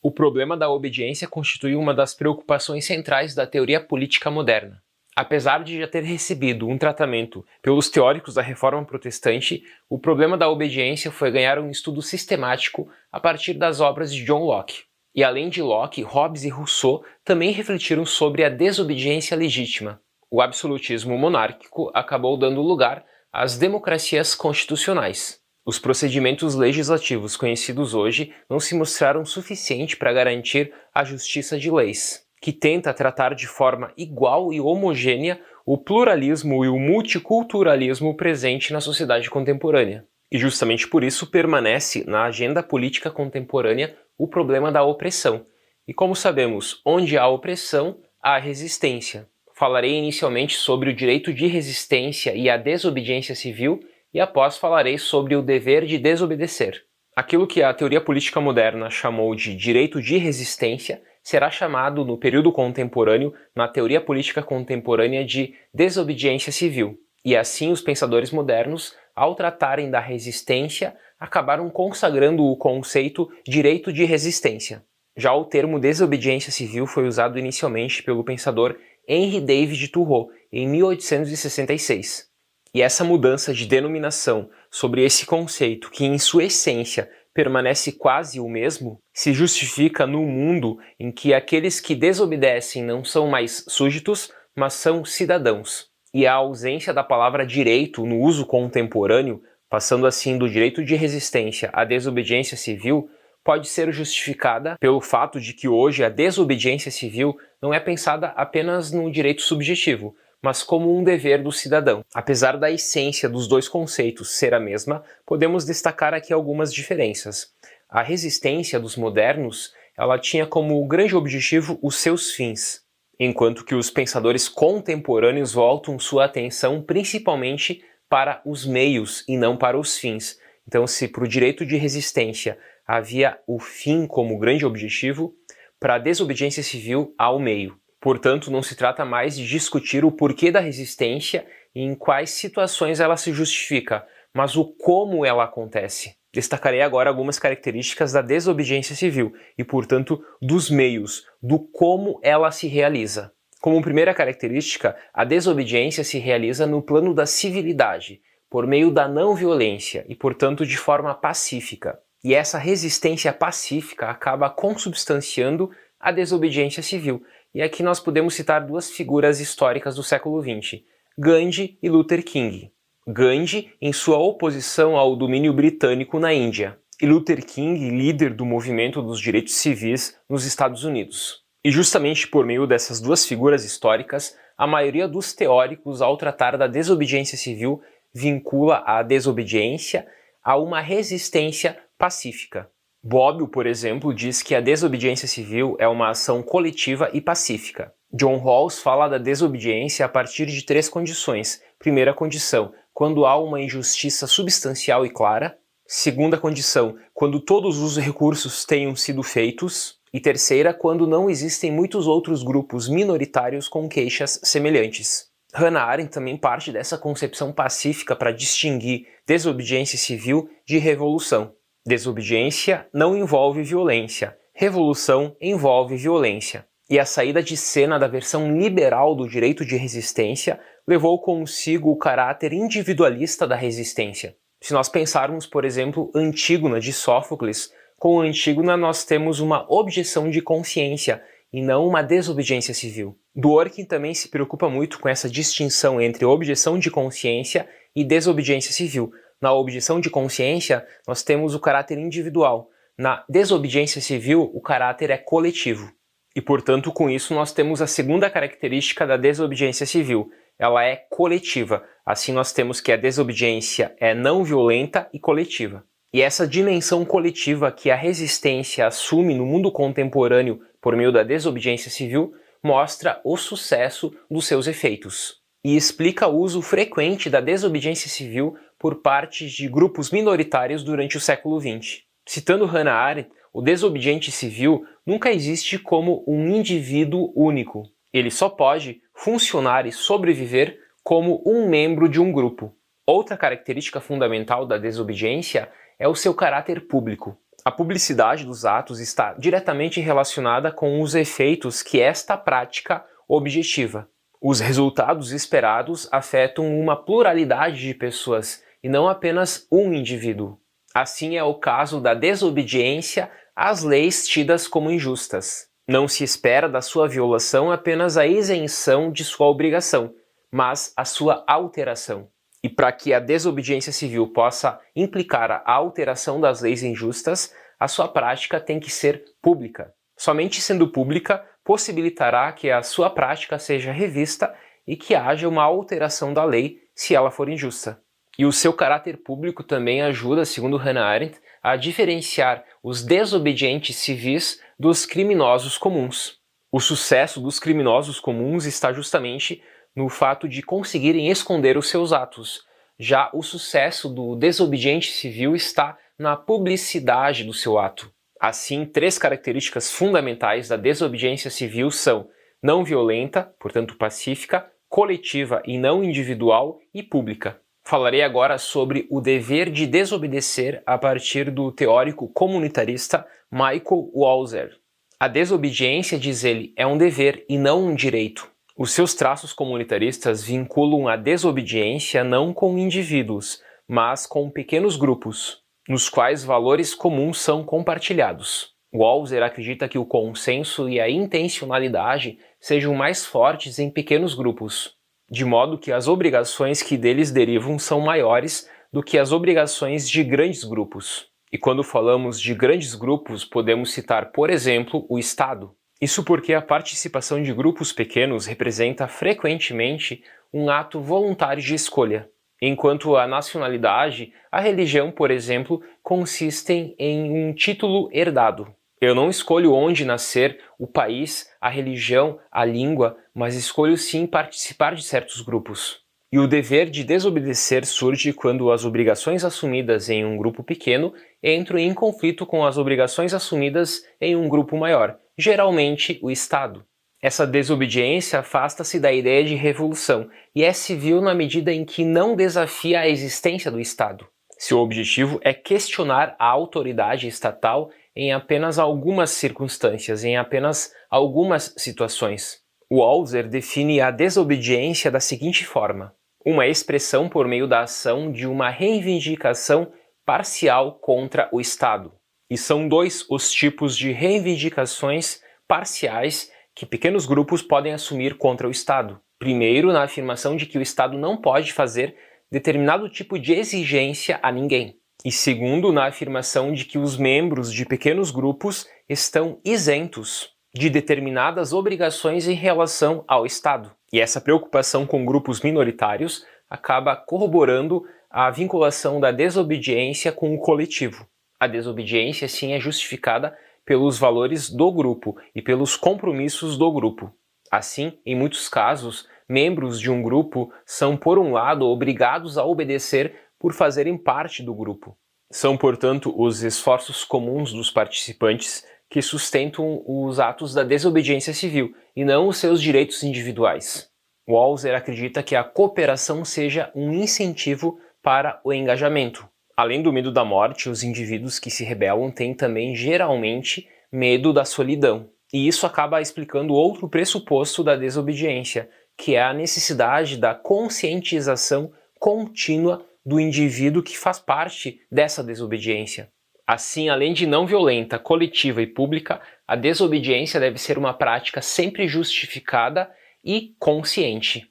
O problema da obediência constitui uma das preocupações centrais da teoria política moderna. Apesar de já ter recebido um tratamento pelos teóricos da Reforma Protestante, o problema da obediência foi ganhar um estudo sistemático a partir das obras de John Locke. E além de Locke, Hobbes e Rousseau também refletiram sobre a desobediência legítima. O absolutismo monárquico acabou dando lugar às democracias constitucionais. Os procedimentos legislativos conhecidos hoje não se mostraram suficientes para garantir a justiça de leis, que tenta tratar de forma igual e homogênea o pluralismo e o multiculturalismo presente na sociedade contemporânea. E justamente por isso permanece na agenda política contemporânea o problema da opressão. E como sabemos, onde há opressão, há resistência. Falarei inicialmente sobre o direito de resistência e a desobediência civil, e após falarei sobre o dever de desobedecer. Aquilo que a teoria política moderna chamou de direito de resistência será chamado no período contemporâneo, na teoria política contemporânea, de desobediência civil. E assim os pensadores modernos, ao tratarem da resistência, acabaram consagrando o conceito direito de resistência. Já o termo desobediência civil foi usado inicialmente pelo pensador Henry David Thoreau em 1866. E essa mudança de denominação sobre esse conceito, que em sua essência permanece quase o mesmo, se justifica no mundo em que aqueles que desobedecem não são mais súditos, mas são cidadãos. E a ausência da palavra direito no uso contemporâneo, passando assim do direito de resistência à desobediência civil, pode ser justificada pelo fato de que hoje a desobediência civil não é pensada apenas num direito subjetivo, mas como um dever do cidadão. Apesar da essência dos dois conceitos ser a mesma, podemos destacar aqui algumas diferenças. A resistência dos modernos, ela tinha como grande objetivo os seus fins, enquanto que os pensadores contemporâneos voltam sua atenção principalmente para os meios e não para os fins. Então, se para o direito de resistência havia o fim como grande objetivo, para a desobediência civil há o meio. Portanto, não se trata mais de discutir o porquê da resistência e em quais situações ela se justifica, mas o como ela acontece. Destacarei agora algumas características da desobediência civil e, portanto, dos meios, do como ela se realiza. Como primeira característica, a desobediência se realiza no plano da civilidade, por meio da não violência e, portanto, de forma pacífica. E essa resistência pacífica acaba consubstanciando a desobediência civil. E aqui nós podemos citar duas figuras históricas do século XX, Gandhi e Luther King. Gandhi em sua oposição ao domínio britânico na Índia, e Luther King, líder do movimento dos direitos civis nos Estados Unidos. E justamente por meio dessas duas figuras históricas, a maioria dos teóricos, ao tratar da desobediência civil, vincula a desobediência a uma resistência pacífica. Bobbio, por exemplo, diz que a desobediência civil é uma ação coletiva e pacífica. John Rawls fala da desobediência a partir de três condições. Primeira condição, quando há uma injustiça substancial e clara. Segunda condição, quando todos os recursos tenham sido feitos. E terceira, quando não existem muitos outros grupos minoritários com queixas semelhantes. Hannah Arendt também parte dessa concepção pacífica para distinguir desobediência civil de revolução. Desobediência não envolve violência, revolução envolve violência. E a saída de cena da versão liberal do direito de resistência levou consigo o caráter individualista da resistência. Se nós pensarmos, por exemplo, Antígona de Sófocles, com Antígona nós temos uma objeção de consciência e não uma desobediência civil. Dworkin também se preocupa muito com essa distinção entre objeção de consciência e desobediência civil. Na objeção de consciência, nós temos o caráter individual. Na desobediência civil, o caráter é coletivo. E, portanto, com isso, nós temos a segunda característica da desobediência civil. Ela é coletiva. Assim, nós temos que a desobediência é não violenta e coletiva. E essa dimensão coletiva que a resistência assume no mundo contemporâneo por meio da desobediência civil mostra o sucesso dos seus efeitos. E explica o uso frequente da desobediência civil por parte de grupos minoritários durante o século XX. Citando Hannah Arendt, o desobediente civil nunca existe como um indivíduo único. Ele só pode funcionar e sobreviver como um membro de um grupo. Outra característica fundamental da desobediência é o seu caráter público. A publicidade dos atos está diretamente relacionada com os efeitos que esta prática objetiva. Os resultados esperados afetam uma pluralidade de pessoas e não apenas um indivíduo. Assim é o caso da desobediência às leis tidas como injustas. Não se espera da sua violação apenas a isenção de sua obrigação, mas a sua alteração. E para que a desobediência civil possa implicar a alteração das leis injustas, a sua prática tem que ser pública. Somente sendo pública, possibilitará que a sua prática seja revista e que haja uma alteração da lei se ela for injusta. E o seu caráter público também ajuda, segundo Hannah Arendt, a diferenciar os desobedientes civis dos criminosos comuns. O sucesso dos criminosos comuns está justamente no fato de conseguirem esconder os seus atos. Já o sucesso do desobediente civil está na publicidade do seu ato. Assim, 3 características fundamentais da desobediência civil são não violenta, portanto pacífica, coletiva e não individual, e pública. Falarei agora sobre o dever de desobedecer a partir do teórico comunitarista Michael Walzer. A desobediência, diz ele, é um dever e não um direito. Os seus traços comunitaristas vinculam a desobediência não com indivíduos, mas com pequenos grupos, nos quais valores comuns são compartilhados. Walzer acredita que o consenso e a intencionalidade sejam mais fortes em pequenos grupos, de modo que as obrigações que deles derivam são maiores do que as obrigações de grandes grupos. E quando falamos de grandes grupos, podemos citar, por exemplo, o Estado. Isso porque a participação de grupos pequenos representa frequentemente um ato voluntário de escolha, enquanto a nacionalidade, a religião, por exemplo, consistem em um título herdado. Eu não escolho onde nascer, o país, a religião, a língua, mas escolho sim participar de certos grupos. E o dever de desobedecer surge quando as obrigações assumidas em um grupo pequeno entram em conflito com as obrigações assumidas em um grupo maior, geralmente o Estado. Essa desobediência afasta-se da ideia de revolução e é civil na medida em que não desafia a existência do Estado. Seu objetivo é questionar a autoridade estatal em apenas algumas circunstâncias, em apenas algumas situações. Walzer define a desobediência da seguinte forma: uma expressão por meio da ação de uma reivindicação parcial contra o Estado. E são 2 os tipos de reivindicações parciais que pequenos grupos podem assumir contra o Estado. Primeiro, na afirmação de que o Estado não pode fazer determinado tipo de exigência a ninguém. E segundo, na afirmação de que os membros de pequenos grupos estão isentos de determinadas obrigações em relação ao Estado. E essa preocupação com grupos minoritários acaba corroborando a vinculação da desobediência com o coletivo. A desobediência, sim, é justificada pelos valores do grupo e pelos compromissos do grupo. Assim, em muitos casos, membros de um grupo são, por um lado, obrigados a obedecer por fazerem parte do grupo. São, portanto, os esforços comuns dos participantes que sustentam os atos da desobediência civil e não os seus direitos individuais. Walzer acredita que a cooperação seja um incentivo para o engajamento. Além do medo da morte, os indivíduos que se rebelam têm também, geralmente, medo da solidão. E isso acaba explicando outro pressuposto da desobediência, que é a necessidade da conscientização contínua do indivíduo que faz parte dessa desobediência. Assim, além de não violenta, coletiva e pública, a desobediência deve ser uma prática sempre justificada e consciente.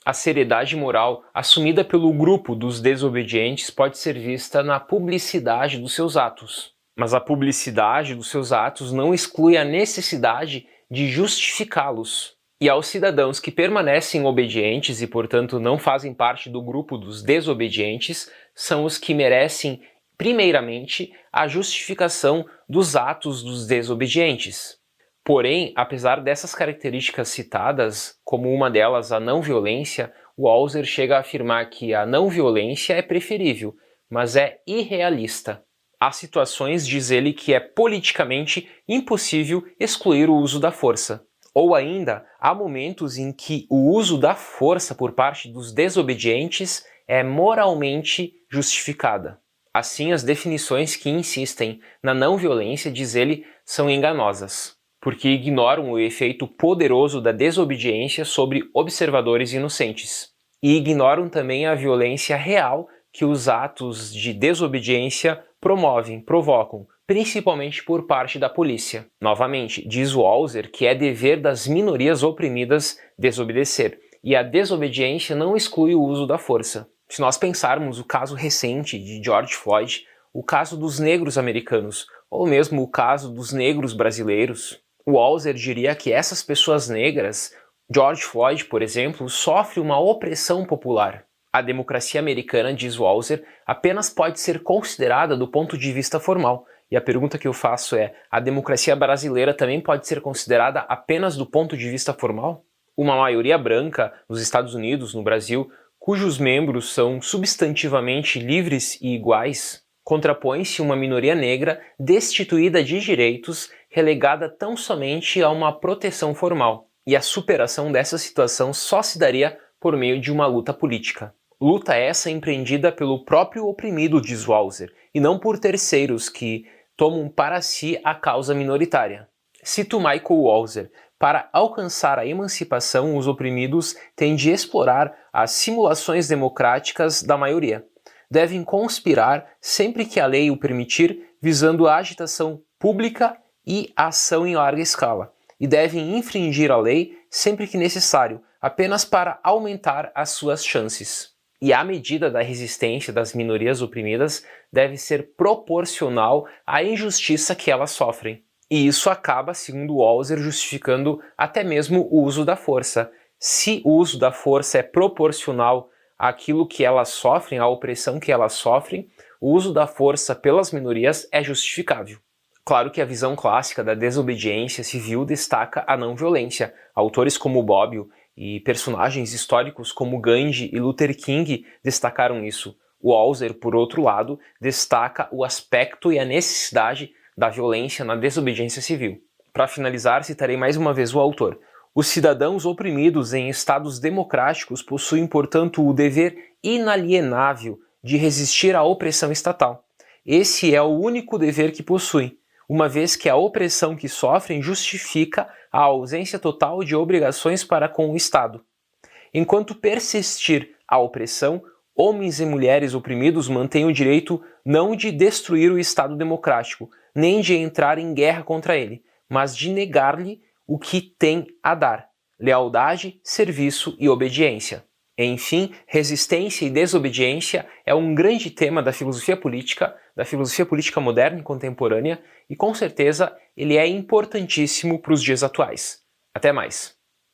A seriedade moral assumida pelo grupo dos desobedientes pode ser vista na publicidade dos seus atos. Mas a publicidade dos seus atos não exclui a necessidade de justificá-los. E aos cidadãos que permanecem obedientes e, portanto, não fazem parte do grupo dos desobedientes, são os que merecem, primeiramente, a justificação dos atos dos desobedientes. Porém, apesar dessas características citadas, como uma delas a não violência, Walzer chega a afirmar que a não violência é preferível, mas é irrealista. Há situações, diz ele, que é politicamente impossível excluir o uso da força. Ou ainda, há momentos em que o uso da força por parte dos desobedientes é moralmente justificada. Assim, as definições que insistem na não violência, diz ele, são enganosas, porque ignoram o efeito poderoso da desobediência sobre observadores inocentes. E ignoram também a violência real que os atos de desobediência provocam, principalmente por parte da polícia. Novamente, diz Walser que é dever das minorias oprimidas desobedecer, e a desobediência não exclui o uso da força. Se nós pensarmos o caso recente de George Floyd, o caso dos negros americanos, ou mesmo o caso dos negros brasileiros, Walser diria que essas pessoas negras, George Floyd, por exemplo, sofre uma opressão popular. A democracia americana, diz Walser, apenas pode ser considerada do ponto de vista formal. E a pergunta que eu faço é, a democracia brasileira também pode ser considerada apenas do ponto de vista formal? Uma maioria branca nos Estados Unidos, no Brasil, cujos membros são substantivamente livres e iguais, contrapõe-se uma minoria negra destituída de direitos, relegada tão somente a uma proteção formal. E a superação dessa situação só se daria por meio de uma luta política. Luta essa empreendida pelo próprio oprimido, diz Walser, e não por terceiros que tomam para si a causa minoritária. Cito Michael Walser: para alcançar a emancipação, os oprimidos têm de explorar as simulações democráticas da maioria. Devem conspirar sempre que a lei o permitir, visando a agitação pública e ação em larga escala. E devem infringir a lei sempre que necessário, apenas para aumentar as suas chances. E a medida da resistência das minorias oprimidas deve ser proporcional à injustiça que elas sofrem. E isso acaba, segundo Walser, justificando até mesmo o uso da força. Se o uso da força é proporcional àquilo que elas sofrem, à opressão que elas sofrem, o uso da força pelas minorias é justificável. Claro que a visão clássica da desobediência civil destaca a não violência. Autores como Bobbio e personagens históricos como Gandhi e Luther King destacaram isso. Walser, por outro lado, destaca o aspecto e a necessidade da violência na desobediência civil. Para finalizar, citarei mais uma vez o autor. Os cidadãos oprimidos em estados democráticos possuem, portanto, o dever inalienável de resistir à opressão estatal. Esse é o único dever que possuem, uma vez que a opressão que sofrem justifica a ausência total de obrigações para com o Estado. Enquanto persistir a opressão, homens e mulheres oprimidos mantêm o direito não de destruir o Estado democrático, nem de entrar em guerra contra ele, mas de negar-lhe o que tem a dar: lealdade, serviço e obediência. Enfim, resistência e desobediência é um grande tema da filosofia política moderna e contemporânea, e com certeza ele é importantíssimo para os dias atuais. Até mais!